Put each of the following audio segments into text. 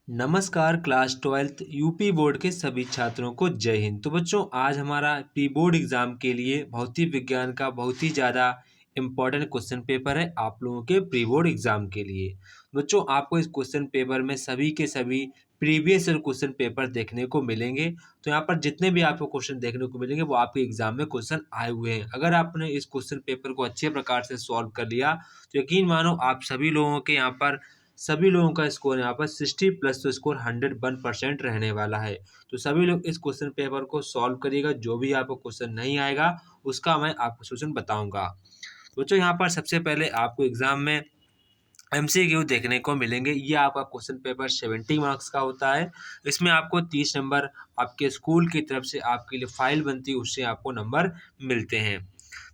नमस्कार class 12th UP board के सभी छात्रों को जय हिंद। तो बच्चों आज हमारा प्री बोर्ड एग्ज़ाम के लिए भौतिक विज्ञान का बहुत ही ज़्यादा इम्पोर्टेंट क्वेश्चन पेपर है आप लोगों के प्री बोर्ड एग्ज़ाम के लिए। बच्चों आपको इस क्वेश्चन पेपर में सभी के सभी प्रीवियस ईयर क्वेश्चन पेपर देखने को मिलेंगे। तो यहाँ पर जितने भी आपको क्वेश्चन देखने को मिलेंगे वो आपके एग्ज़ाम में क्वेश्चन आए हुए हैं। अगर आपने इस क्वेश्चन पेपर को अच्छे प्रकार से सॉल्व कर लिया तो यकीन मानो आप सभी लोगों का स्कोर यहाँ पर 60 प्लस तो स्कोर 101% रहने वाला है। तो सभी लोग इस क्वेश्चन पेपर को सॉल्व करिएगा। जो भी आपको क्वेश्चन नहीं आएगा उसका मैं आपको सॉल्यूशन बताऊंगा। तो बच्चों यहाँ पर सबसे पहले आपको एग्जाम में एमसीक्यू देखने को मिलेंगे। ये आपका क्वेश्चन पेपर 70 मार्क्स का होता है। इसमें आपको 30 नंबर आपके स्कूल की तरफ से आपके लिए फाइल बनती है, उससे आपको नंबर मिलते हैं।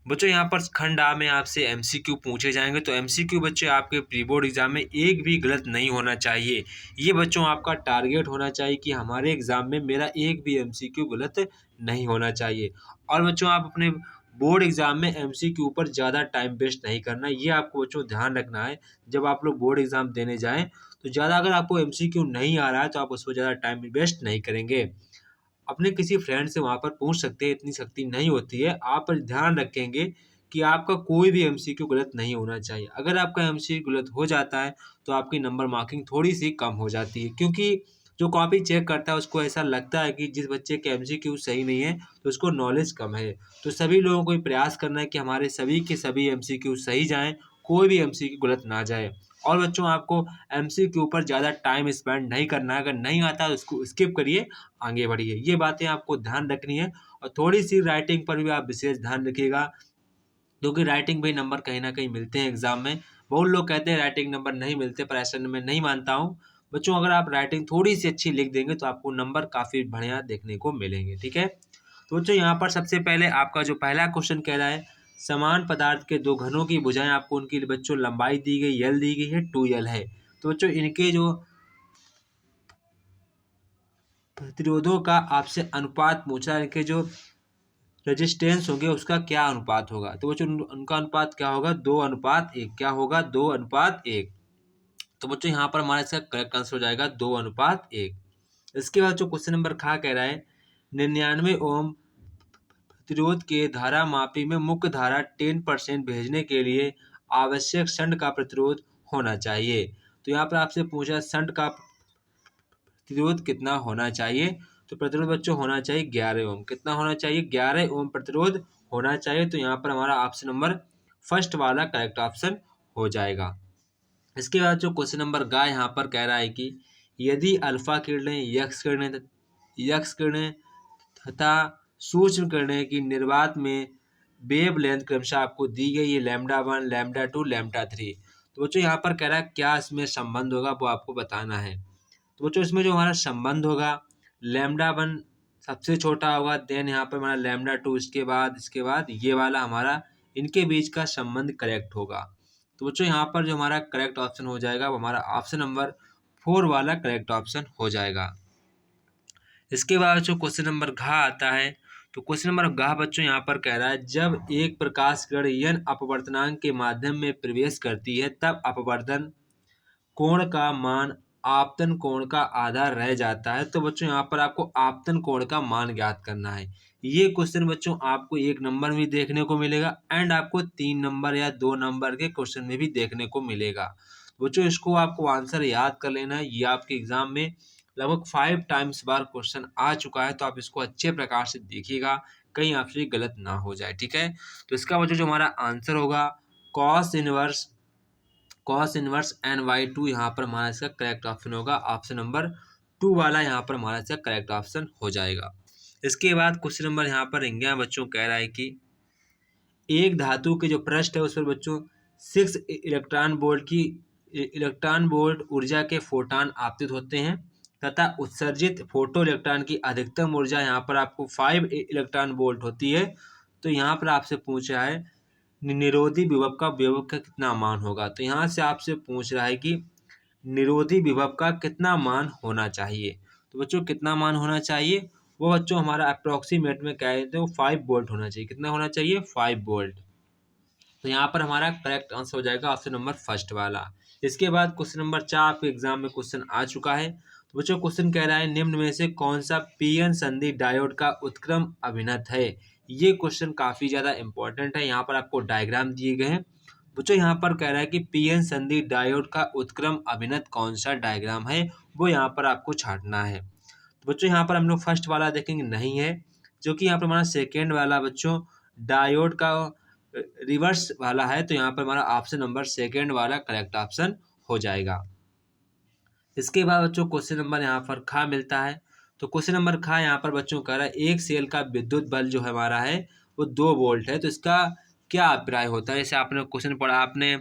बच्चों यहाँ पर खंड आ में आपसे एमसीक्यू पूछे जाएंगे। तो एमसीक्यू बच्चे आपके प्री बोर्ड एग्जाम में एक भी गलत नहीं होना चाहिए। ये बच्चों आपका टारगेट होना चाहिए कि हमारे एग्जाम में मेरा एक भी एमसीक्यू गलत नहीं होना चाहिए। और बच्चों आप अपने बोर्ड एग्जाम में एमसीक्यू पर ज़्यादा टाइम वेस्ट नहीं करना, ये आपको बच्चों ध्यान रखना है। जब आप लोग बोर्ड एग्जाम देने जाएं तो ज़्यादा अगर आपको एमसीक्यू नहीं आ रहा है तो आप उस पर ज़्यादा टाइम वेस्ट नहीं करेंगे। अपने किसी फ्रेंड से वहाँ पर पूछ सकते हैं, इतनी सख्ती नहीं होती है। आप ध्यान रखेंगे कि आपका कोई भी एमसीक्यू गलत नहीं होना चाहिए। अगर आपका एमसीक्यू गलत हो जाता है तो आपकी नंबर मार्किंग थोड़ी-सी कम हो जाती है, क्योंकि जो कॉपी चेक करता है उसको ऐसा लगता है कि जिस बच्चे के एमसीक्यू सही नहीं है तो उसको नॉलेज कम है। तो सभी लोगों को ये प्रयास करना है कि हमारे सभी के सभी एमसीक्यू सही जाएँ, कोई भी एमसीक्यू गलत ना जाए। और बच्चों आपको एमसीक्यू पर ज़्यादा टाइम स्पेंड नहीं करना है। अगर नहीं आता है तो उसको स्किप करिए, आगे बढ़िए। ये बातें आपको ध्यान रखनी है। और थोड़ी-सी राइटिंग पर भी आप विशेष ध्यान रखिएगा, क्योंकि राइटिंग में नंबर कहीं न कहीं मिलते हैं एग्ज़ाम में। बहुत लोग कहते हैं राइटिंग नंबर नहीं मिलते, पर ऐसा मैं नहीं मानता हूँ। बच्चों अगर आप राइटिंग थोड़ी-सी अच्छी लिख देंगे तो आपको नंबर काफ़ी बढ़िया देखने को मिलेंगे, ठीक है? तो बच्चों यहाँ पर सबसे पहले आपका जो पहला क्वेश्चन कह रहा है, समान पदार्थ के दो घनों की भुजाएँ आपको उनकी बच्चों लंबाई दी गई, एल दी गई है, 2l है। तो बच्चों इनके जो प्रतिरोधों का आपसे अनुपात पूछा है, इनके जो रेजिस्टेंस होंगे उसका क्या अनुपात होगा। तो बच्चों उनका अनुपात क्या होगा, 2:1। क्या होगा, 2:1। तो बच्चों यहाँ पर हमारा इसका करेक्ट आंसर हो जाएगा 2:1। इसके बाद जो क्वेश्चन नंबर खा कह रहा है, 99 ओम प्रतिरोध के धारा मापी में मुख्य धारा 10% भेजने के लिए आवश्यक शंट का प्रतिरोध होना चाहिए। तो यहाँ पर आपसे पूछा शंट का प्रतिरोध कितना होना चाहिए। तो प्रतिरोध बच्चों होना चाहिए 11 ओम। कितना होना चाहिए, 11 ओम प्रतिरोध होना चाहिए। तो यहाँ पर हमारा ऑप्शन नंबर फर्स्ट वाला करेक्ट ऑप्शन हो जाएगा। इसके बाद जो क्वेश्चन नंबर ग यहाँ पर कह रहा है कि यदि अल्फा किरणें यक्स किरणें तथा सूक्ष्म किरणें की निर्वात में वेव लेंथ क्रमशः आपको दी गई है, λ1, λ2, λ3। तो बच्चों यहाँ पर कह रहा है क्या इसमें संबंध होगा, वो आपको बताना है। तो बच्चों इसमें जो हमारा संबंध होगा, λ1 सबसे छोटा होगा, देन यहाँ पर हमारा λ2, इसके बाद ये वाला हमारा इनके बीच का संबंध करेक्ट होगा। तो बच्चों यहाँ पर जो हमारा करेक्ट ऑप्शन हो जाएगा वो हमारा ऑप्शन नंबर 4 वाला करेक्ट ऑप्शन हो जाएगा। इसके बाद जो क्वेश्चन नंबर घ आता है, तो क्वेश्चन नंबर घ बच्चों यहाँ पर कह रहा है, जब एक प्रकाश किरण यन अपवर्तनांक के माध्यम में प्रवेश करती है तब अपवर्तन कोण का मान आपतन कोण का आधा रह जाता है। तो बच्चों यहाँ पर आपको आपतन कोण का मान ज्ञात करना है। ये क्वेश्चन बच्चों आपको 1 नंबर में देखने को मिलेगा एंड आपको 3 नंबर या 2 नंबर के क्वेश्चन में भी देखने को मिलेगा। बच्चों इसको आपको आंसर याद कर लेना है। ये आपके एग्जाम में लगभग 5 टाइम्स बार क्वेश्चन आ चुका है, तो आप इसको अच्छे प्रकार से देखिएगा, कहीं आपसे गलत ना हो जाए, ठीक है। तो इसका वजह जो हमारा आंसर होगा कॉस इनवर्स NY2 यहाँ पर हमारा इसका करेक्ट ऑप्शन होगा। ऑप्शन नंबर 2 वाला यहाँ पर हमारा इसका करेक्ट ऑप्शन हो जाएगा। इसके बाद क्वेश्चन नंबर यहाँ पर इंग्या बच्चों कह रहा है कि एक धातु के जो पृष्ठ है उस पर बच्चों 6 इलेक्ट्रॉन वोल्ट ऊर्जा के फोटॉन आपतित होते हैं तथा उत्सर्जित फोटो इलेक्ट्रॉन की अधिकतम ऊर्जा यहाँ पर आपको 5 इलेक्ट्रॉन वोल्ट होती है। तो यहाँ पर आपसे पूछा है निरोधी विभव का कितना मान होगा। तो यहाँ से आपसे पूछ रहा है कि निरोधी विभव का कितना मान होना चाहिए। तो बच्चों कितना मान होना चाहिए, वो बच्चों हमारा अप्रोक्सीमेट में क्या कहते हैं, 5 वोल्ट होना चाहिए। कितना होना चाहिए, 5 वोल्ट। तो यहाँ पर हमारा करेक्ट आंसर हो जाएगा ऑप्शन नंबर फर्स्ट वाला। इसके बाद क्वेश्चन नंबर 4 आपके एग्जाम में क्वेश्चन आ चुका है। तो बच्चों क्वेश्चन कह रहा है निम्न में से कौन सा पीएन संधि डायोड का उत्क्रम अभिनत है। ये क्वेश्चन काफी ज्यादा इंपॉर्टेंट है। यहाँ पर आपको डायग्राम दिए गए हैं। बच्चों यहाँ पर कह रहा है कि पीएन संधि डायोड का उत्क्रम अभिनत कौन सा डायग्राम है, वो यहाँ पर आपको छांटना है। तो बच्चों यहाँ पर हम लोग फर्स्ट वाला देखेंगे, नहीं है, जो कि यहाँ पर हमारा सेकेंड वाला बच्चों डायोड का रिवर्स वाला है। तो यहाँ पर हमारा ऑप्शन नंबर सेकेंड वाला करेक्ट ऑप्शन हो जाएगा। इसके बाद बच्चों क्वेश्चन नंबर यहाँ पर खा मिलता है। तो क्वेश्चन नंबर खा यहाँ पर बच्चों कह रहा है एक सेल का विद्युत बल जो हमारा है वो 2 वोल्ट है। तो इसका क्या अभिप्राय होता है। जैसे आपने क्वेश्चन पढ़ा, आपने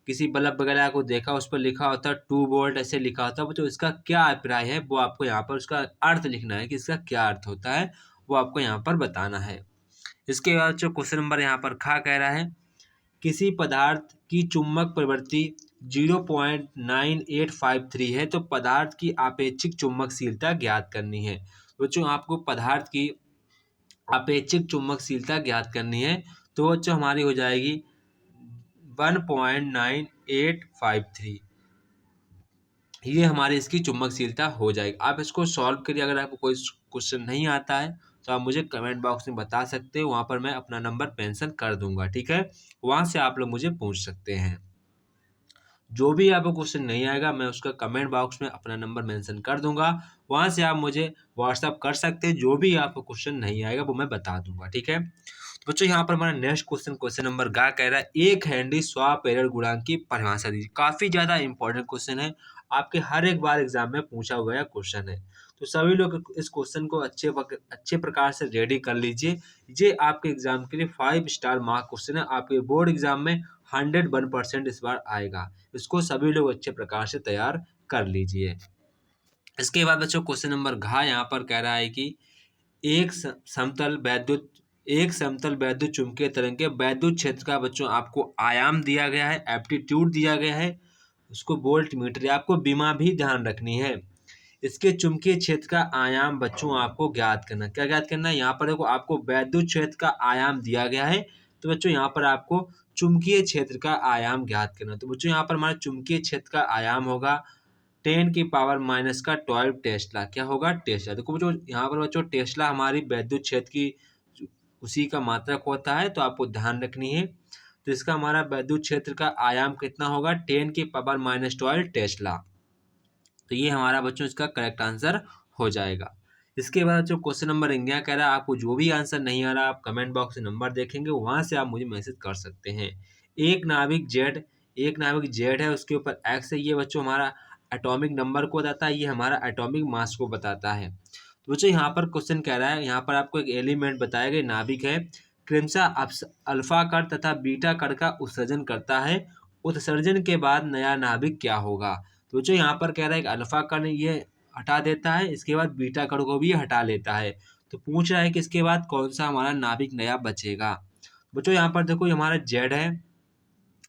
किसी बल्ब वगैरह को देखा, उस पर लिखा होता है 2 वोल्ट, ऐसे लिखा होता है। तो इसका क्या अभिप्राय है वो आपको यहाँ पर उसका अर्थ लिखना है कि इसका क्या अर्थ होता है, वो आपको यहाँ पर बताना है। इसके बाद जो क्वेश्चन नंबर यहाँ पर खा कह रहा है किसी पदार्थ की चुंबक प्रवृत्ति 0.9853 है, तो पदार्थ की आपेक्षिक चुंबकशीलता ज्ञात करनी है। बच्चों आपको पदार्थ की आपेक्षिक चुंबकशीलता ज्ञात करनी है। तो बच्चों हमारी हो जाएगी 1.9853, ये हमारी इसकी चुंबकशीलता हो जाएगी। आप इसको सॉल्व करिए। अगर आपको कोई क्वेश्चन नहीं आता है तो आप मुझे कमेंट बॉक्स में बता सकते हो, वहाँ पर मैं अपना नंबर मेंशन कर दूंगा, ठीक है। वहाँ से आप लोग मुझे पूछ सकते हैं। जो भी आपको क्वेश्चन नहीं आएगा मैं उसका कमेंट बॉक्स में अपना नंबर मेंशन कर दूंगा, वहाँ से आप मुझे व्हाट्सअप कर सकते हैं। जो भी आपको क्वेश्चन नहीं आएगा वो मैं बता दूंगा, ठीक है। तो बच्चों यहाँ पर हमारा नेक्स्ट क्वेश्चन नंबर गा कह रहा है एक हेनरी स्वापेरर गुणांक की परिभाषा दीजिए। काफी ज्यादा इंपॉर्टेंट क्वेश्चन है, आपके हर एक बार एग्जाम में पूछा हुआ क्वेश्चन है। तो सभी लोग इस क्वेश्चन को अच्छे प्रकार से रेडी कर लीजिए। ये आपके एग्जाम के लिए 5 स्टार मार्क क्वेश्चन है। आपके बोर्ड एग्जाम में 101% इस बार आएगा। इसको सभी लोग अच्छे प्रकार से तैयार कर लीजिए। इसके बाद बच्चों क्वेश्चन नंबर घ यहाँ पर कह रहा है कि एक समतल वैद्युत चुंबकीय तरंग के वैद्युत क्षेत्र का बच्चों आपको आयाम दिया गया है, एप्टीट्यूड दिया गया है, उसको वोल्ट मीटर है। आपको बीमा भी ध्यान रखनी है। इसके चुंबकीय क्षेत्र का आयाम बच्चों आपको ज्ञात करना। क्या ज्ञात करना है, यहाँ पर देखो आपको वैद्युत क्षेत्र का आयाम दिया गया है। तो बच्चों यहाँ पर आपको चुंबकीय क्षेत्र का आयाम ज्ञात करना। तो बच्चों यहाँ पर हमारा चुंबकीय क्षेत्र का आयाम होगा 10⁻⁻12 टेस्ला। क्या होगा, टेस्ला। देखो बच्चों यहाँ पर बच्चों टेस्ला हमारी वैद्युत क्षेत्र की उसी का मात्रक होता है, तो आपको ध्यान रखनी है। तो इसका हमारा वैद्युत क्षेत्र का आयाम कितना होगा, 10⁻⁻12 टेस्ला। तो ये हमारा बच्चों इसका करेक्ट आंसर हो जाएगा। इसके बाद जो क्वेश्चन नंबर 11 कह रहा है आपको जो भी आंसर नहीं आ रहा आप कमेंट बॉक्स में नंबर देखेंगे, वहां से आप मुझे मैसेज कर सकते हैं। एक नाविक जेड है, उसके ऊपर एक्स है। ये बच्चों हमारा एटॉमिक नंबर को बताता है, ये हमारा एटॉमिक मास को बताता है। तो बच्चों यहाँ पर क्वेश्चन कह रहा है, यहाँ पर आपको एक एलिमेंट बताया गया नाभिक है, क्रमशः अल्फा कण तथा बीटा कण का उत्सर्जन करता है। उत्सर्जन के बाद नया नाभिक क्या होगा। तो जो यहाँ पर कह रहा है कि अल्फा कण ये हटा देता है, इसके बाद बीटा कण को भी हटा लेता है। तो पूछ रहा है कि इसके बाद कौन सा हमारा नाभिक नया बचेगा। बच्चों यहाँ पर देखो ये हमारा जेड है,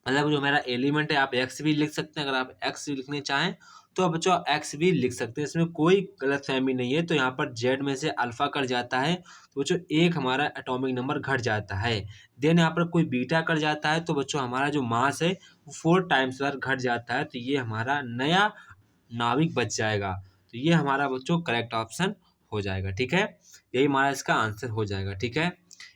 मतलब जो मेरा एलिमेंट है। आप एक्स भी लिख सकते हैं, अगर आप एक्स भी लिखने चाहें तो आप बच्चों एक्स भी लिख सकते हैं, इसमें कोई गलतफहमी नहीं है। तो यहाँ पर जेड में से अल्फा कट जाता है तो बच्चों एक हमारा एटॉमिक नंबर घट जाता है। देन यहाँ पर कोई बीटा कट जाता है तो बच्चों हमारा जो मास है वो 4 टाइम्स बार घट जाता है। तो ये हमारा नया नाविक बच जाएगा। तो ये हमारा बच्चों करेक्ट ऑप्शन हो जाएगा, ठीक है। यही हमारा इसका आंसर हो जाएगा, ठीक है।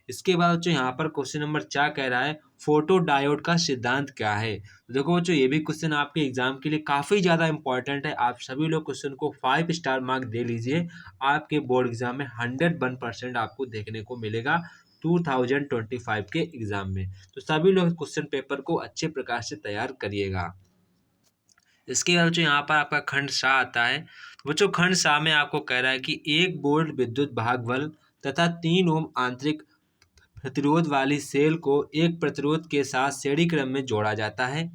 इसके बाद बच्चों यहाँ पर क्वेश्चन नंबर 4 कह रहा है फोटो डायोड का सिद्धांत क्या है। तो देखो बच्चों ये भी क्वेश्चन आपके एग्जाम के लिए काफी ज्यादा इंपॉर्टेंट है। आप सभी लोग क्वेश्चन को 5 स्टार मार्क दे लीजिए। आपके बोर्ड एग्जाम में 101% आपको देखने को मिलेगा 2025 के एग्जाम में। तो सभी लोग क्वेश्चन पेपर को अच्छे प्रकार से तैयार करिएगा। इसके बाद बच्चों यहाँ पर आपका खंड सा आता है। बच्चों खंड सा में आपको कह रहा है कि 1 वोल्ट विद्युत भाग बल तथा 3 ओम आंतरिक प्रतिरोध वाली सेल को एक प्रतिरोध के साथ श्रेणी क्रम में जोड़ा जाता है।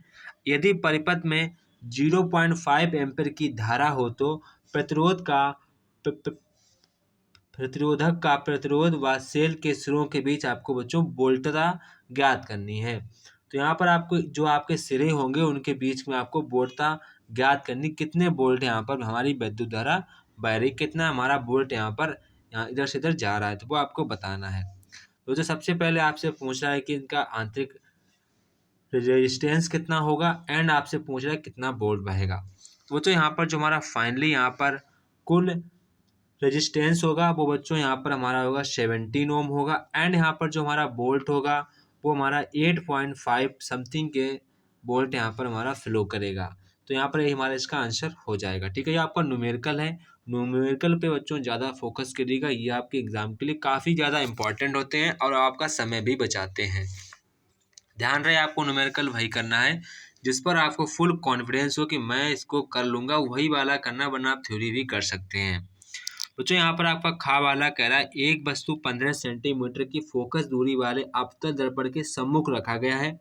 यदि परिपथ में 0.5 एम्पीयर की धारा हो तो प्रतिरोध का प्रतिरोधक का प्रतिरोध व सेल के सिरों के बीच आपको बच्चों वोल्टता ज्ञात करनी है। तो यहाँ पर आपको जो आपके सिरे होंगे उनके बीच में आपको वोल्टता ज्ञात करनी, कितने वोल्ट यहाँ पर हमारी विद्युत धारा बह रही, कितना हमारा वोल्ट यहाँ पर यहाँ इधर से इधर जा रहा है, तो वो आपको बताना है। तो जो सबसे पहले आपसे पूछ रहा है कि इनका आंतरिक रेजिस्टेंस कितना होगा एंड आपसे पूछ रहा है कितना वोल्ट बहेगा। तो बच्चों यहाँ पर जो हमारा फाइनली यहाँ पर कुल रेजिस्टेंस होगा वो बच्चों यहाँ पर हमारा होगा 17 ओम होगा। एंड यहाँ पर जो हमारा बोल्ट होगा वो हमारा 8.5 समथिंग के बोल्ट यहाँ पर हमारा फ्लो करेगा। तो यहाँ पर ये हमारा इसका आंसर हो जाएगा। ठीक है, ये आपका न्यूमेरिकल है। न्यूमेरिकल पे बच्चों ज़्यादा फोकस करिएगा, ये आपके एग्जाम के लिए काफ़ी ज़्यादा इंपॉर्टेंट होते हैं और आपका समय भी बचाते हैं। ध्यान रहे आपको न्यूमेरिकल वही करना है जिस पर आपको फुल कॉन्फिडेंस हो कि मैं इसको कर लूँगा, वही वाला करना, वरना आप थ्योरी भी कर सकते हैं। बच्चों यहाँ पर आपका खा वाला कह रहा है एक वस्तु 15 सेंटीमीटर की फोकस दूरी वाले अपतल दर्पण के सम्मुख रखा गया है।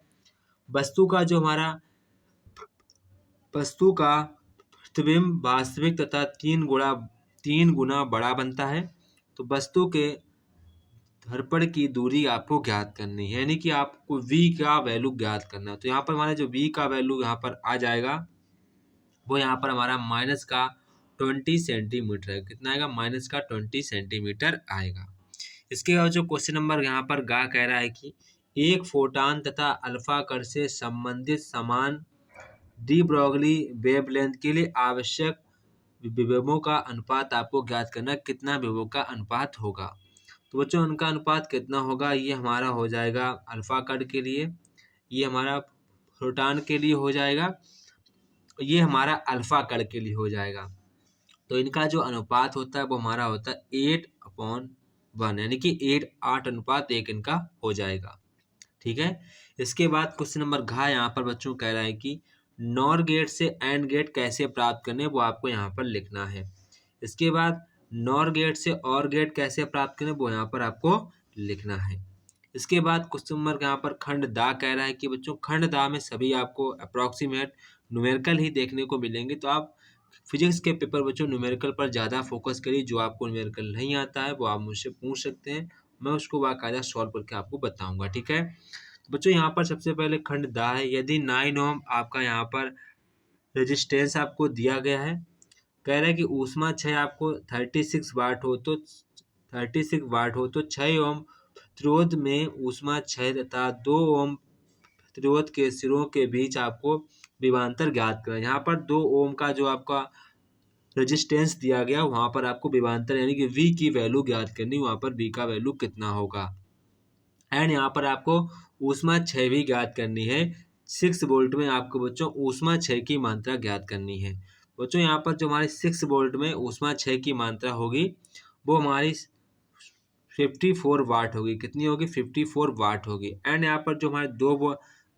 वस्तु का प्रतिबिंब वास्तविक तथा 3 गुना बड़ा बनता है। तो वस्तु के दर्पण की दूरी आपको ज्ञात करनी है, यानी कि आपको v का वैल्यू ज्ञात करना है। तो यहाँ पर हमारा जो v का वैल्यू यहाँ पर आ जाएगा वो यहाँ पर हमारा माइनस का 20 सेंटीमीटर है। कितना आएगा? माइनस का 20 सेंटीमीटर आएगा। इसके बाद जो क्वेश्चन नंबर यहाँ पर गा कह रहा है कि एक फोटान तथा अल्फा कण से संबंधित समान डी ब्रॉगली वेवलेंथ के लिए आवश्यक विभवों का अनुपात आपको ज्ञात करना है। कितना विभव का अनुपात होगा? तो बच्चों उनका अनुपात कितना होगा? ये हमारा हो जाएगा अल्फा कण के लिए, ये हमारा प्रोटॉन के लिए हो जाएगा, ये हमारा अल्फा कण के लिए हो जाएगा। तो इनका जो अनुपात होता है वो हमारा होता है 8/1, यानी कि 8:1 इनका हो जाएगा। ठीक है, इसके बाद क्वेश्चन नंबर घ यहाँ पर बच्चों कह रहा है कि नॉर गेट से एंड गेट कैसे प्राप्त करने, वो आपको यहाँ पर लिखना है। इसके बाद नॉर गेट से और गेट कैसे प्राप्त करें, वो यहाँ पर आपको लिखना है। इसके बाद क्वेश्चन नंबर यहाँ पर खंड दा कह रहा है कि बच्चों खंड दा में सभी आपको अप्रॉक्सीमेट न्यूमेरिकल ही देखने को मिलेंगे। तो आप फिजिक्स के पेपर बच्चों न्यूमेरिकल पर ज़्यादा फोकस करिए। जो आपको न्यूमेरिकल नहीं आता है वो आप मुझसे पूछ सकते हैं, मैं उसको बाकायदा सॉल्व करके आपको बताऊंगा। ठीक है बच्चों, यहाँ पर सबसे पहले खंड दा है। यदि 9 ओम आपका यहाँ पर रेजिस्टेंस आपको दिया गया है, कह रहा है कि ऊष्मा 6 आपको 36 वाट हो तो 6 ओम प्रतिरोध में ऊष्मा 6 तथा 2 ओम प्रतिरोध के सिरों के बीच आपको विभवांतर ज्ञात करें। यहाँ पर 2 ओम का जो आपका रेजिस्टेंस दिया गया वहाँ पर आपको विभवांतर यानी कि V की वैल्यू ज्ञात करनी, वहाँ पर V का वैल्यू कितना होगा। एंड यहाँ पर आपको ऊष्मा 6 भी ज्ञात करनी है। 6 वोल्ट में आपको बच्चों ऊष्मा 6 की मात्रा ज्ञात करनी है। बच्चों यहाँ पर जो हमारी 6 वोल्ट में ऊष्मा 6 की मात्रा होगी वो हमारी 54 वाट होगी। कितनी होगी? 54 वाट होगी। एंड यहाँ पर जो हमारे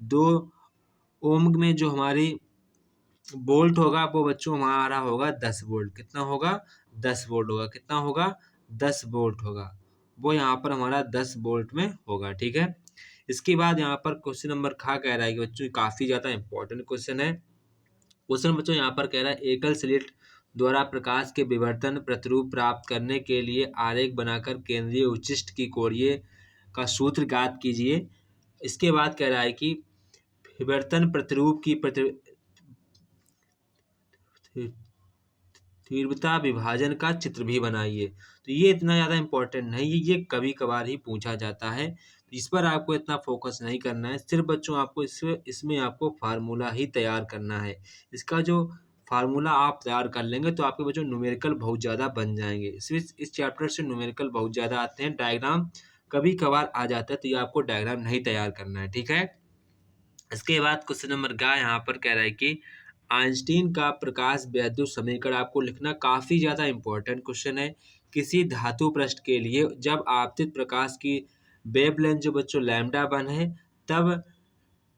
2 ओम में जो हमारी वोल्ट होगा वो बच्चों हमारा होगा 10 वोल्ट। कितना होगा? 10 वोल्ट होगा। कितना होगा? 10 वोल्ट होगा। वो यहाँ पर हमारा 10 वोल्ट में होगा। ठीक है, इसके बाद यहाँ पर क्वेश्चन नंबर खा कह रहा है कि बच्चों काफ़ी ज़्यादा इंपॉर्टेंट क्वेश्चन है। क्वेश्चन बच्चों यहाँ पर कह रहा है एकल स्लिट द्वारा प्रकाश के विवर्तन प्रतिरूप प्राप्त करने के लिए आरेख बनाकर केंद्रीय उच्चिष्ट की कोणीय का सूत्र ज्ञात कीजिए। इसके बाद कह रहा है कि विवर्तन प्रतिरूप की तीव्रता विभाजन का चित्र भी बनाइए। तो ये इतना ज़्यादा इम्पोर्टेंट नहीं है, ये कभी कभार ही पूछा जाता है, इस पर आपको इतना फोकस नहीं करना है। सिर्फ बच्चों आपको इसमें आपको फार्मूला ही तैयार करना है। इसका जो फार्मूला आप तैयार कर लेंगे तो आपके बच्चों न्यूमेरिकल बहुत ज़्यादा बन जाएंगे। इस चैप्टर से न्यूमेरिकल बहुत ज़्यादा आते हैं, डायग्राम कभी कभार आ जाता है तो ये आपको डायग्राम नहीं तैयार करना है। ठीक है, इसके बाद क्वेश्चन नंबर गा यहाँ पर कह रहा है कि आइंस्टीन का प्रकाश वैद्युत समीकरण आपको लिखना काफ़ी ज़्यादा इंपॉर्टेंट क्वेश्चन है। किसी धातु पृष्ठ के लिए जब आपतित प्रकाश की वेवलेंथ जो बच्चों λ1 है तब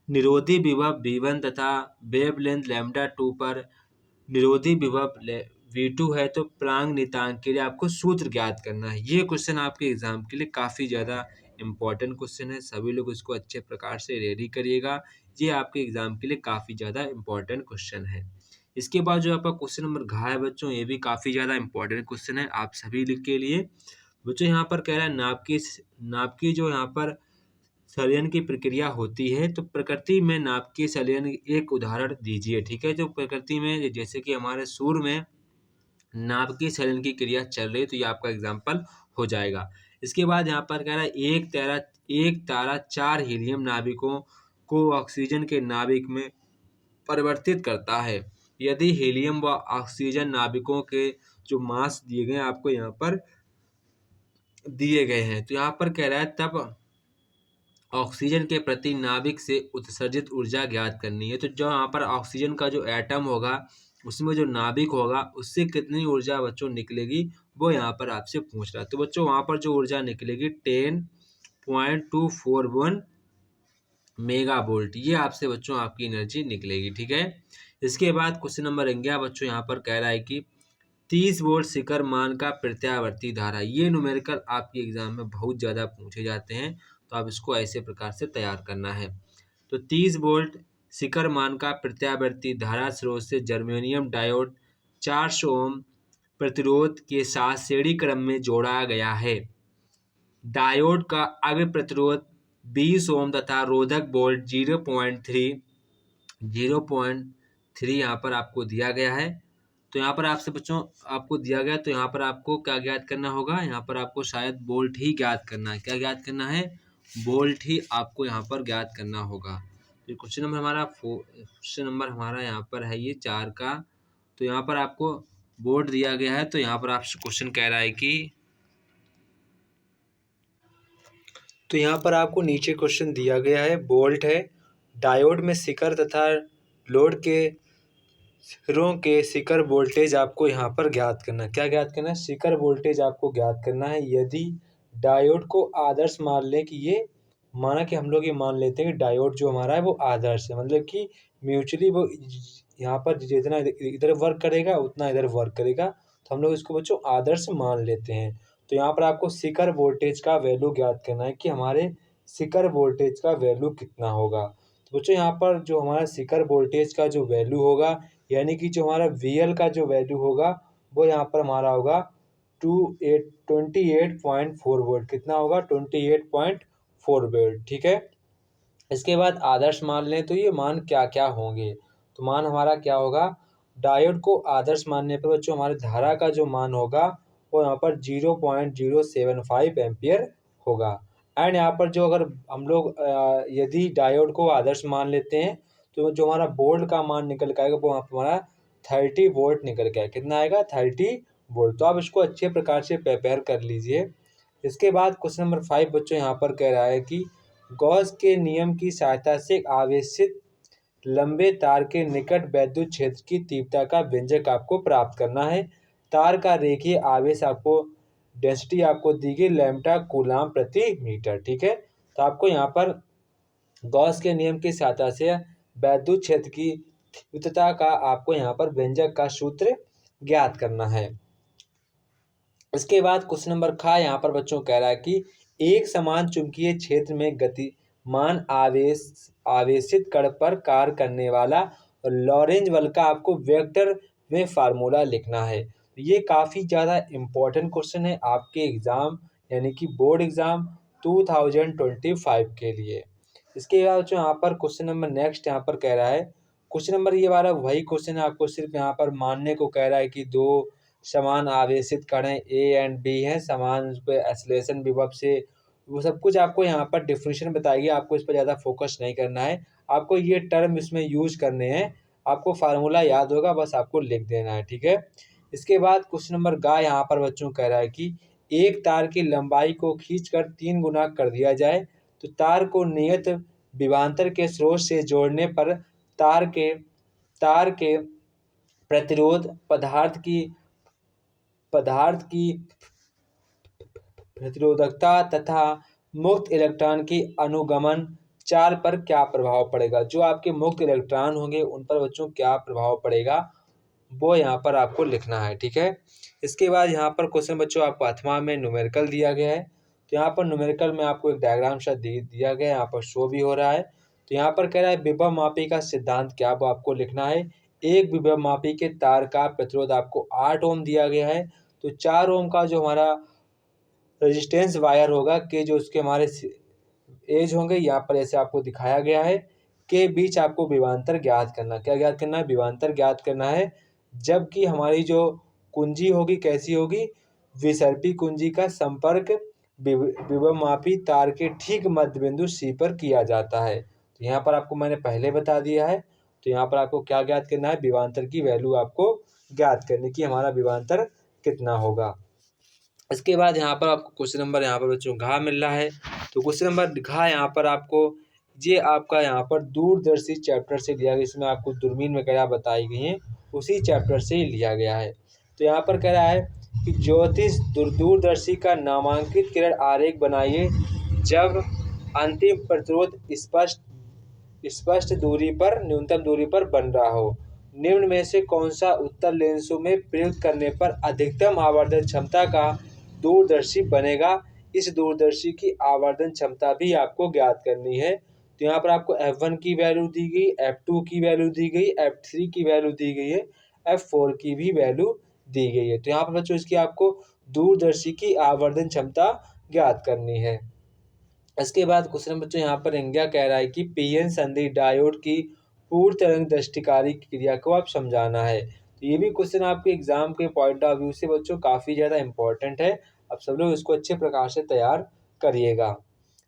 निरोधी विभव V1 तथा वेवलेंथ λ2 पर निरोधी विभव V2 है तो प्लांक नियतांक के लिए आपको सूत्र ज्ञात करना है। ये क्वेश्चन आपके एग्जाम के लिए काफ़ी ज़्यादा इम्पोर्टेंट क्वेश्चन है, सभी लोग इसको अच्छे प्रकार से रेडी करिएगा। ये आपके एग्जाम के लिए काफ़ी ज़्यादा इम्पोर्टेंट क्वेश्चन है। इसके बाद जो आपका क्वेश्चन नंबर घ है बच्चों, ये भी काफ़ी ज़्यादा इम्पोर्टेंट क्वेश्चन है आप सभी के लिए। बच्चों यहाँ पर कह रहा है नाभ की जो यहाँ पर संलयन की प्रक्रिया होती है तो प्रकृति में नाभिकीय संलयन एक उदाहरण दीजिए। ठीक है, जो प्रकृति में जैसे कि हमारे सूर्य में नाभिकीय संलयन की क्रिया चल रही है तो ये आपका एग्जाम्पल हो जाएगा। इसके बाद यहाँ पर कह रहा है एक तारा 4 हीलियम नाभिकों को ऑक्सीजन के नाभिक में परिवर्तित करता है। यदि हीलियम व ऑक्सीजन नाभिकों के जो मास दिए गए हैं आपको यहाँ पर दिए गए हैं, तो यहाँ पर कह रहा है तब ऑक्सीजन के प्रति नाभिक से उत्सर्जित ऊर्जा ज्ञात करनी है। तो जो यहाँ पर ऑक्सीजन का जो एटम होगा उसमें जो नाभिक होगा उससे कितनी ऊर्जा बच्चों निकलेगी वो यहाँ पर आपसे पूछ रहा है। तो बच्चों वहाँ पर जो ऊर्जा निकलेगी 10.241 मेगा वोल्ट, ये आपसे बच्चों आपकी एनर्जी निकलेगी। ठीक है, इसके बाद क्वेश्चन नंबर 11 बच्चों यहाँ पर कह रहा है कि 30 वोल्ट शिखर मान का प्रत्यावर्ती धारा, ये न्यूमेरिकल आपके एग्जाम में बहुत ज़्यादा पूछे जाते हैं, तो आप इसको ऐसे प्रकार से तैयार करना है। तो 30 वोल्ट शिखर मान का प्रत्यावर्ती धारा स्रोत से जर्मेनियम डायोड 400 ओम प्रतिरोध के साथ श्रेणी क्रम में जोड़ा गया है। डायोड का अग्र प्रतिरोध 20 ओम तथा रोधक वोल्ट 0.3 यहाँ पर आपको दिया गया है। तो यहाँ पर आपसे बच्चों आपको दिया गया, तो यहाँ पर आपको क्या ज्ञात करना होगा, यहाँ पर आपको शायद वोल्ट ही ज्ञात करना है। क्या ज्ञात करना है? वोल्ट ही आपको यहाँ पर ज्ञात करना होगा। तो क्वेश्चन नंबर हमारा यहाँ पर है ये 4 का। तो यहाँ पर आपको वोल्ट दिया गया है, तो यहाँ पर आपसे क्वेश्चन कह रहा है कि तो यहाँ पर आपको नीचे क्वेश्चन दिया गया है, वोल्ट है, डायोड में शिखर तथा लोड के सिरों के शिखर वोल्टेज आपको यहाँ पर ज्ञात करना है। क्या ज्ञात करना है? शिखर वोल्टेज आपको ज्ञात करना है। यदि डायोड को आदर्श मान लें कि ये माना कि हम लोग ये मान लेते हैं कि डायोड जो हमारा है वो आदर्श है, मतलब कि म्यूचुअली वो यहाँ पर जितना इधर वर्क करेगा उतना इधर वर्क करेगा, तो हम लोग इसको बच्चों आदर्श मान लेते हैं। तो यहाँ पर आपको शिखर वोल्टेज का वैल्यू ज्ञात करना है कि हमारे शिखर वोल्टेज का वैल्यू कितना होगा। तो बच्चों यहाँ पर जो हमारा शिखर वोल्टेज का जो वैल्यू होगा, यानी कि जो हमारा VL का जो वैल्यू होगा वो यहाँ पर हमारा होगा 28.4 वोल्ट। कितना होगा? 28.4 वोल्ट। ठीक है, इसके बाद आदर्श मान लें तो ये मान क्या क्या होंगे। तो मान हमारा क्या होगा, डायोड को आदर्श मानने पर बच्चों हमारे धारा का जो मान होगा वो यहाँ पर 0.075 एम्पियर होगा। एंड यहाँ पर जो अगर हम लोग यदि डायोड को आदर्श मान लेते हैं तो जो हमारा वोल्ट का मान निकल के आएगा वो हमारा 30 वोल्ट निकल के आएगा। कितना आएगा? 30 वोल्ट। तो आप इसको अच्छे प्रकार से प्रिपेयर कर लीजिए। इसके बाद क्वेश्चन नंबर 5 बच्चों यहाँ पर कह रहा है कि गॉस के नियम की सहायता से आवेशित लंबे तार के निकट वैद्युत क्षेत्र की तीव्रता का व्यंजक आपको प्राप्त करना है। तार का रेखीय आवेश आपको डेंसिटी आपको दी गई लैम्ब्डा कूलाम प्रति मीटर। ठीक है, तो आपको यहाँ पर गॉस के नियम की सहायता से वैद्युत क्षेत्र की तीव्रता का आपको यहाँ पर व्यंजक का सूत्र ज्ञात करना है। इसके बाद क्वेश्चन नंबर ख यहाँ पर बच्चों कह रहा है कि एक समान चुंबकीय क्षेत्र में गतिमान आवेशित कण पर कार्य करने वाला लॉरेंज बल का आपको वेक्टर में फार्मूला लिखना है। ये काफ़ी ज़्यादा इम्पोर्टेंट क्वेश्चन है आपके एग्ज़ाम यानी कि बोर्ड एग्ज़ाम 2025 के लिए। इसके बाद जो यहाँ पर क्वेश्चन नंबर नेक्स्ट यहाँ पर कह रहा है, क्वेश्चन नंबर ये वाला वही क्वेश्चन है, आपको सिर्फ यहाँ पर मानने को कह रहा है कि दो समान आवेशित कण A एंड B हैं, समान एक्सेलरेशन विभव से, वो सब कुछ आपको यहाँ पर डिफिनेशन बताएगी। आपको इस पर ज़्यादा फोकस नहीं करना है, आपको ये टर्म इसमें यूज करने हैं। आपको फार्मूला याद होगा, बस आपको लिख देना है। ठीक है, इसके बाद क्वेश्चन नंबर ग यहाँ पर बच्चों कह रहा है कि एक तार की लंबाई को खींचकर 3 गुना कर दिया जाए तो तार को नियत विभवांतर के स्रोत से जोड़ने पर तार के प्रतिरोध पदार्थ की प्रतिरोधकता तथा मुक्त इलेक्ट्रॉन की अनुगमन चाल पर क्या प्रभाव पड़ेगा। जो आपके मुक्त इलेक्ट्रॉन होंगे उन पर बच्चों क्या प्रभाव पड़ेगा वो यहाँ पर आपको लिखना है। ठीक है, इसके बाद यहाँ पर क्वेश्चन बच्चों आपको 8वां में न्यूमेरिकल दिया गया है। तो यहाँ पर न्यूमेरिकल में आपको एक डायग्राम शायद दिया गया है, यहाँ पर शो भी हो रहा है। तो यहाँ पर कह रहा है विभव मापी का सिद्धांत क्या, वो आपको लिखना है। एक विभव मापी के तार का प्रतिरोध आपको 8 ओम दिया गया है, तो 4 ओम का जो हमारा रेजिस्टेंस वायर होगा के जो उसके हमारे एज होंगे यहाँ पर ऐसे आपको दिखाया गया है, के बीच आपको विभवांतर ज्ञात करना। क्या ज्ञात करना है? विभवांतर ज्ञात करना है। जबकि हमारी जो कुंजी होगी कैसी होगी? विसर्पी कुंजी का संपर्क विभव मापी तार के ठीक मध्य बिंदु C पर किया जाता है। तो यहाँ पर आपको मैंने पहले बता दिया है। तो यहाँ पर आपको क्या ज्ञात करना है, विभवांतर की वैल्यू आपको ज्ञात करने की, हमारा विभवांतर कितना होगा। इसके बाद यहाँ पर आपको क्वेश्चन नंबर यहाँ पर बच्चों घ मिल रहा है। तो क्वेश्चन नंबर घ यहाँ पर आपको ये आपका यहाँ पर दूरदर्शी चैप्टर से लिया गया, इसमें आपको दूरबीन वगैरह बताई गई हैं, उसी चैप्टर से ही लिया गया है। तो यहाँ पर कह रहा है कि ज्योतिष दूरदर्शी का नामांकित किरण आरेख बनाइए जब अंतिम प्रतिरोध स्पष्ट दूरी पर न्यूनतम दूरी पर बन रहा हो। निम्न में से कौन सा उत्तर लेंसों में प्रयुक्त करने पर अधिकतम आवर्धन क्षमता का दूरदर्शी बनेगा। इस दूरदर्शी की आवर्धन क्षमता भी आपको ज्ञात करनी है। तो यहाँ पर आपको F1 की वैल्यू दी गई, F2 की वैल्यू दी गई, F3 की वैल्यू दी गई है, F4 की भी वैल्यू दी गई है। तो यहाँ पर बच्चों इसकी आपको दूरदर्शी की आवर्धन क्षमता ज्ञात करनी है। इसके बाद क्वेश्चन बच्चों यहाँ पर इंडिया कह रहा है कि पीएन संधि डायोड की पूर्ण तरंग दृष्टिकारी क्रिया को आप समझाना है। तो ये भी क्वेश्चन आपके एग्जाम के पॉइंट ऑफ व्यू से बच्चों काफ़ी ज़्यादा इंपॉर्टेंट है। अब सब लोग इसको अच्छे प्रकार से तैयार करिएगा।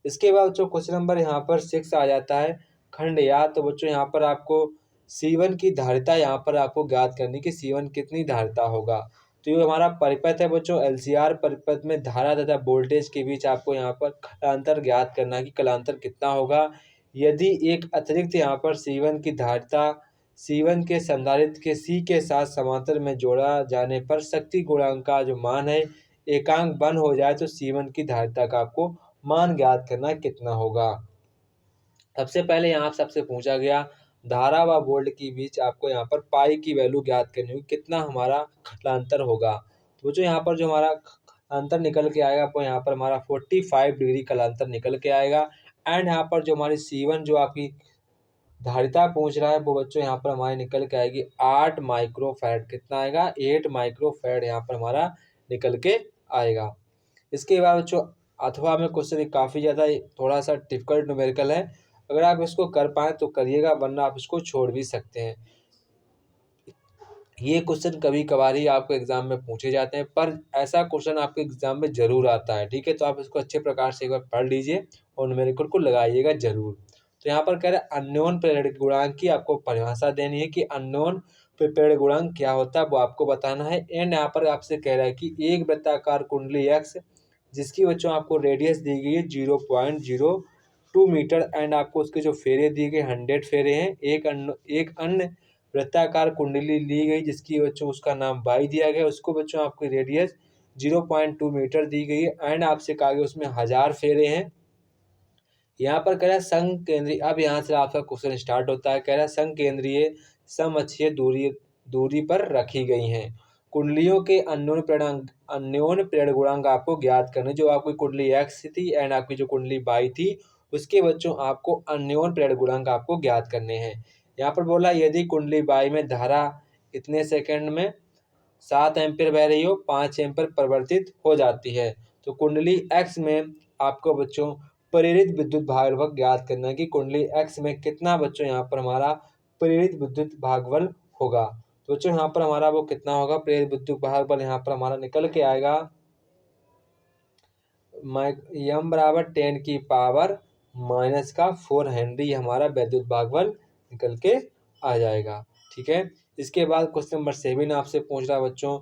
इसके बाद बच्चों क्वेश्चन नंबर यहाँ पर 6 आ जाता है खंड या। तो बच्चों यहाँ पर आपको C1 की धारिता यहाँ पर आपको ज्ञात करनी कि C1 कितनी धारिता होगा। तो ये हमारा परिपथ है बच्चों, LCR परिपथ में धारा तथा वोल्टेज के बीच आपको यहाँ पर कलांतर ज्ञात करना है कि कलांतर कितना होगा। यदि एक अतिरिक्त यहाँ पर C1 की धारिता C1 के संधारित्र के C के साथ समांतर में जोड़ा जाने पर शक्ति गुणांक का जो मान है एकांक बन हो जाए तो C1 की धारिता का आपको मान ज्ञात करना कितना होगा। सबसे पहले यहाँ सबसे पूछा गया धारा व वोल्ट के बीच आपको यहाँ पर पाई की वैल्यू ज्ञात करनी होगी, कितना हमारा कलांतर होगा। तो जो यहाँ पर जो हमारा अंतर निकल के आएगा आपको यहाँ पर हमारा 45 डिग्री कलांतर निकल के आएगा। एंड यहाँ पर जो हमारी C1 जो आपकी धारिता पूछ रहा है वो बच्चों यहाँ पर हमारे निकल के आएगी 8 माइक्रोफैरड। कितना आएगा, 8 माइक्रोफैरड यहाँ पर हमारा निकल के आएगा। इसके बाद बच्चों अथवा में क्वेश्चन काफ़ी ज़्यादा थोड़ा सा डिफिकल्ट न्यूमेरिकल है, अगर आप इसको कर पाएँ तो करिएगा, वरना आप इसको छोड़ भी सकते हैं। ये क्वेश्चन कभी कभार ही आपको एग्जाम में पूछे जाते हैं, पर ऐसा क्वेश्चन आपके एग्जाम में जरूर आता है। ठीक है, तो आप इसको अच्छे प्रकार से एक बार पढ़ लीजिए और न्यूमेरिकल को लगाइएगा जरूर। तो यहाँ पर कह रहे हैं अननोन प्रेरणा गुणांक की आपको परिभाषा देनी है कि अननोन प्रेरणा गुणांक क्या होता है वो आपको बताना है। एंड यहाँ पर आपसे कह रहा है कि एक वृत्ताकार कुंडली एक्स जिसकी बच्चों आपको रेडियस दी गई है 0.02 मीटर एंड आपको उसके जो फेरे दिए गए 100 फेरे हैं। एक अन्य वृत्ताकार कुंडली ली गई जिसकी बच्चों उसका नाम वाई दिया गया, उसको बच्चों आपकी रेडियस 0.2 मीटर दी गई है एंड आपसे कहा गया उसमें 1000 फेरे हैं। यहाँ पर कह रहा है संघ केंद्रीय, अब यहाँ से आपका क्वेश्चन स्टार्ट होता है। कह रहा है संघ केंद्रीय समअक्षीय दूरी पर रखी गई हैं कुंडलियों के अन्योन प्रेरण गुणांक आपको ज्ञात करने। जो आपकी कुंडली एक्स थी एंड आपकी जो कुंडली वाई थी उसके बच्चों आपको अन्योन प्रेरण गुणांक आपको ज्ञात करने हैं। यहाँ पर बोला यदि कुंडली वाई में धारा इतने सेकंड में 7 एम्पीयर बह रही हो, 5 एम्पीयर परिवर्तित हो जाती है। तो कुंडली एक्स में आपको बच्चों प्रेरित विद्युत भागवल ज्ञात करना है कि कुंडली एक्स में कितना बच्चों यहाँ पर हमारा प्रेरित विद्युत भागबल होगा। तो बच्चों यहाँ पर हमारा वो कितना होगा, प्रेरित विद्युत भागबल यहाँ पर हमारा निकल के आएगा m बराबर 10⁻⁻⁴ हेनरी हमारा विद्युत भागबल निकल के आ जाएगा। ठीक है, इसके बाद क्वेश्चन नंबर 7 आपसे पूछ रहा है बच्चों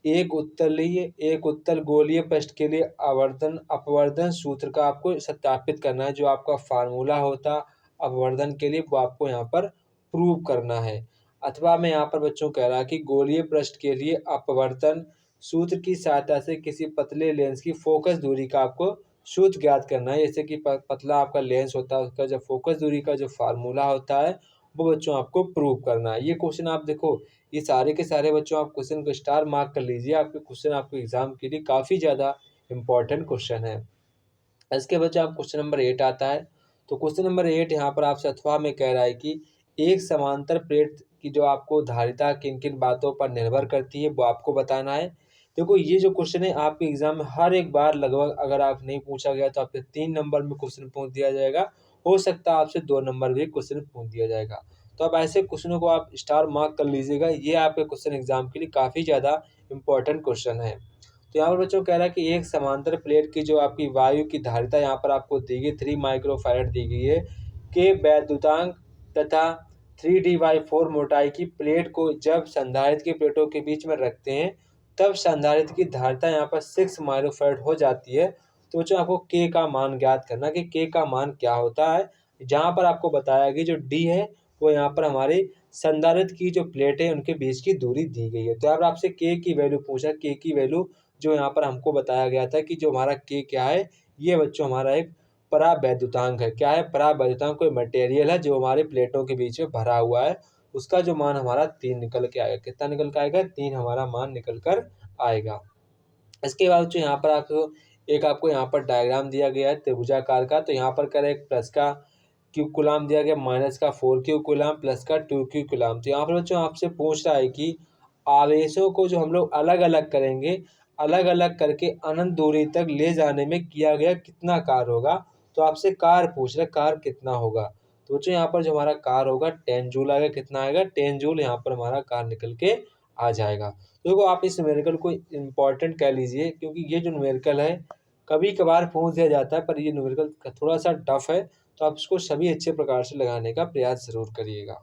एक उत्तल गोलीय पृष्ठ के लिए अपवर्तन सूत्र का आपको सत्यापित करना है। जो आपका फार्मूला होता अपवर्तन के लिए वो आपको यहाँ पर प्रूव करना है। अथवा में यहाँ पर बच्चों कह रहा है कि गोलीय पृष्ठ के लिए अपवर्तन सूत्र की सहायता से किसी पतले लेंस की फोकस दूरी का आपको सूत्र ज्ञात करना है। जैसे कि पतला आपका लेंस होता है उसका जो फोकस दूरी का जो फार्मूला होता है वो बच्चों आपको प्रूव करना है। ये क्वेश्चन आप देखो, ये सारे के सारे बच्चों आप क्वेश्चन को स्टार मार्क कर लीजिए, आपके क्वेश्चन आपके एग्जाम के लिए काफ़ी ज़्यादा इंपॉर्टेंट क्वेश्चन है। इसके बच्चों आप क्वेश्चन नंबर 8 आता है। तो क्वेश्चन नंबर 8 यहाँ पर आपसे अथवा में कह रहा है कि एक समांतर प्लेट की जो आपको धारिता किन किन बातों पर निर्भर करती है वो आपको बताना है। देखो ये जो क्वेश्चन है आपके एग्जाम में हर एक बार लगभग, अगर आप नहीं पूछा गया तो आपसे 3 नंबर में क्वेश्चन पूछ दिया जाएगा, हो सकता है आपसे 2 नंबर भी क्वेश्चन पूछ दिया जाएगा। तो अब ऐसे क्वेश्चनों को आप स्टार मार्क कर लीजिएगा, ये आपके क्वेश्चन एग्जाम के लिए काफ़ी ज़्यादा इंपॉर्टेंट क्वेश्चन है। तो यहाँ पर बच्चों कह रहा है कि एक समांतर प्लेट की जो आपकी वायु की धारिता यहाँ पर आपको दी गई 3 माइक्रोफैरड दी गई है के वैद्युतांक तथा 3D/4 मोटाई की प्लेट को जब संधारित्र की प्लेटों के बीच में रखते हैं, तब संधारित्र की धारिता यहाँ पर 6 माइक्रोफैराड हो जाती है। तो बच्चों आपको K का मान ज्ञात करना कि K का मान क्या होता है। जहाँ पर आपको बताया कि जो D है वो यहाँ पर हमारे संधारित्र की जो प्लेट है उनके बीच की दूरी दी गई है। तो यहाँ पर आपसे K की वैल्यू पूछा, K की वैल्यू जो यहाँ पर हमको बताया गया था कि जो हमारा K क्या है, ये बच्चों हमारा एक परावैद्युतांक है। क्या है? परावैद्युतांक कोई मटेरियल है जो हमारे प्लेटों के बीच में भरा हुआ है, उसका जो मान हमारा 3 निकल के आएगा। कितना निकल के आएगा? 3 हमारा मान निकल कर आएगा। इसके बाद जो यहाँ पर आपको यहाँ पर डायग्राम दिया गया है त्रिभुजाकार का। तो यहाँ पर कह रहे हैं प्लस का क्यू कूलाम दिया गया, माइनस का 4 क्यू कूलाम, प्लस का 2 क्यू कूलाम। तो यहाँ पर बच्चों आपसे पूछ रहा है कि आवेशों को जो हम लोग अलग अलग करेंगे, अलग अलग करके अनंत दूरी तक ले जाने में किया गया कितना कार्य होगा। तो आपसे कार्य पूछ रहे, कार्य कितना होगा। तो बच्चों यहाँ पर जो हमारा कार्य होगा 10 जूल आएगा। कितना आएगा? 10 जूल यहाँ पर हमारा कार्य निकल के आ जाएगा। देखो आप इस न्यूमेरिकल को इम्पॉर्टेंट कह लीजिए, क्योंकि ये जो न्यूमेरिकल है कभी कभार पूछ दिया जाता है, पर ये न्यूमेरिकल थोड़ा सा टफ है। तो आप इसको सभी अच्छे प्रकार से लगाने का प्रयास ज़रूर करिएगा।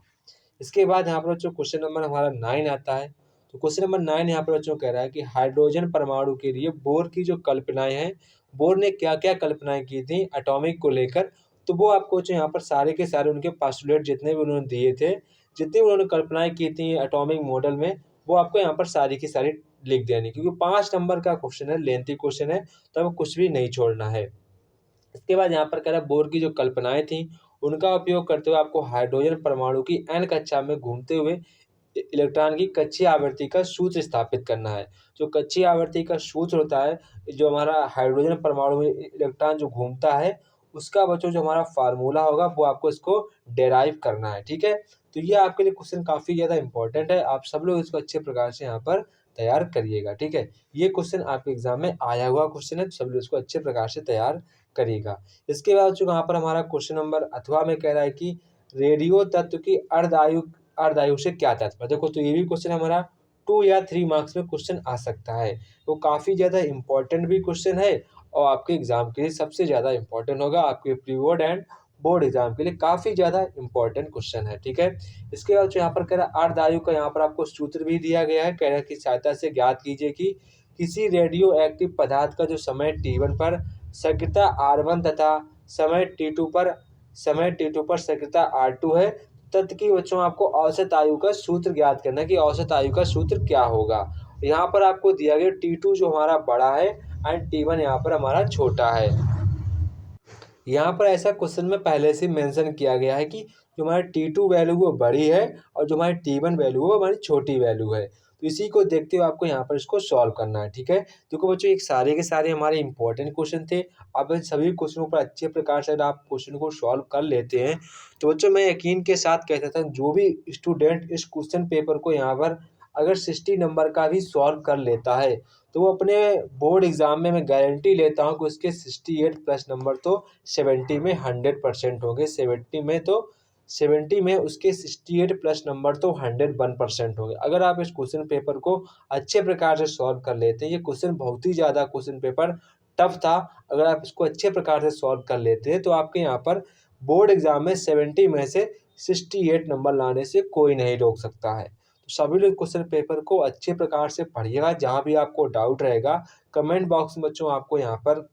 इसके बाद यहाँ पर बच्चों क्वेश्चन नंबर हमारा 9 आता है। तो क्वेश्चन नंबर 9 यहाँ पर बच्चों कह रहा है कि हाइड्रोजन परमाणु के लिए बोर की जो कल्पनाएं हैं, बोर ने क्या क्या कल्पनाएं की थी एटॉमिक को लेकर। तो वो आपको जो यहाँ पर सारे के सारे उनके पास्टुलेट जितने भी उन्होंने दिए थे, जितनी भी उन्होंने कल्पनाएं की थी एटॉमिक मॉडल में, वो आपको यहाँ पर सारी की सारी लिख देनी, क्योंकि 5 नंबर का क्वेश्चन है, लेंथी क्वेश्चन है, तो आपको कुछ भी नहीं छोड़ना है। इसके बाद यहाँ पर कह रहा है बोर की जो कल्पनाएं थी उनका उपयोग करते हुए आपको हाइड्रोजन परमाणु की n कक्षा में घूमते हुए इलेक्ट्रॉन की कक्षीय आवृत्ति का सूत्र स्थापित करना है। जो कक्षीय आवृत्ति का सूत्र होता है, जो हमारा हाइड्रोजन परमाणु में इलेक्ट्रॉन जो घूमता है, उसका बच्चों जो हमारा फार्मूला होगा वो आपको इसको डेराइव करना है। ठीक है, तो ये आपके लिए क्वेश्चन काफ़ी ज़्यादा इंपॉर्टेंट है। आप सब लोग इसको अच्छे प्रकार से यहाँ पर तैयार करिएगा। ठीक है, ये क्वेश्चन आपके एग्जाम में आया हुआ क्वेश्चन है, तो सब लोग इसको अच्छे प्रकार से तैयार करिएगा। इसके बाद जो यहाँ पर हमारा क्वेश्चन नंबर अथवा में कह रहा है कि रेडियो तत्व की अर्धआयु से क्या तात्पर्य। देखो तो ये भी क्वेश्चन हमारा 2 या 3 मार्क्स में क्वेश्चन आ सकता है। तो काफ़ी ज़्यादा इंपॉर्टेंट भी क्वेश्चन है और आपके एग्जाम के लिए सबसे ज़्यादा इंपॉर्टेंट होगा। आपके pre board and board exam के लिए काफ़ी ज़्यादा इंपॉर्टेंट क्वेश्चन है। ठीक है, इसके बाद जो यहाँ पर कह रहा है अर्धआयु का यहाँ पर आपको सूत्र भी दिया गया है। कह रहा है कि सहायता से ज्ञात कीजिए कि किसी रेडियो एक्टिव पदार्थ का जो समय T1 पर सक्रियता R1 तथा समय T2 पर सक्रियता R2 है, तत्व की बच्चों आपको औसत आयु का सूत्र ज्ञात करना है कि औसत आयु का सूत्र क्या होगा। यहाँ पर आपको दिया गया T2 जो हमारा बड़ा है एंड T1 यहाँ पर हमारा छोटा है। यहाँ पर ऐसा क्वेश्चन में पहले से मेंशन किया गया है कि जो हमारी T2 वैल्यू वो बड़ी है और जो हमारी T1 वैल्यू वो हमारी छोटी वैल्यू है। तो इसी को देखते हुए आपको यहाँ पर इसको सॉल्व करना है। ठीक है, देखो बच्चों एक सारे के सारे हमारे इंपॉर्टेंट क्वेश्चन थे। आप इन सभी क्वेश्चनों पर अच्छे प्रकार से अगर आप क्वेश्चन को सॉल्व कर लेते हैं, तो बच्चों मैं यकीन के साथ कहता था जो भी स्टूडेंट इस क्वेश्चन पेपर को यहाँ पर अगर 60 नंबर का भी सॉल्व कर लेता है, तो वो अपने बोर्ड एग्ज़ाम में मैं गारंटी लेता हूँ कि उसके 68 प्लस नंबर तो 70 में 100% होंगे। 70 में उसके 68 प्लस नंबर तो 101% होंगे। अगर आप इस क्वेश्चन पेपर को अच्छे प्रकार से सॉल्व कर लेते हैं, ये क्वेश्चन बहुत ही ज़्यादा क्वेश्चन पेपर टफ था। अगर आप इसको अच्छे प्रकार से सॉल्व कर लेते हैं, तो आपके यहाँ पर बोर्ड एग्ज़ाम में 70 में से 68 नंबर लाने से कोई नहीं रोक सकता है। तो सभी लोग क्वेश्चन पेपर को अच्छे प्रकार से पढ़िएगा। जहाँ भी आपको डाउट रहेगा, कमेंट बॉक्स में बच्चों आपको यहाँ पर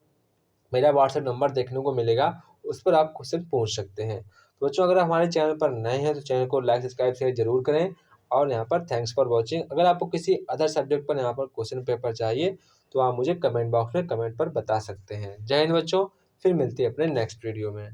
मेरा व्हाट्सएप नंबर देखने को मिलेगा, उस पर आप क्वेश्चन पूछ सकते हैं। तो बच्चों अगर हमारे चैनल पर नए हैं तो चैनल को लाइक सब्सक्राइब शेयर जरूर करें। और यहाँ पर थैंक्स फॉर वॉचिंग। अगर आपको किसी अदर सब्जेक्ट पर यहाँ पर क्वेश्चन पेपर चाहिए, तो आप मुझे कमेंट बॉक्स में कमेंट पर बता सकते हैं। जय हिंद बच्चों, फिर मिलते हैं अपने नेक्स्ट वीडियो में।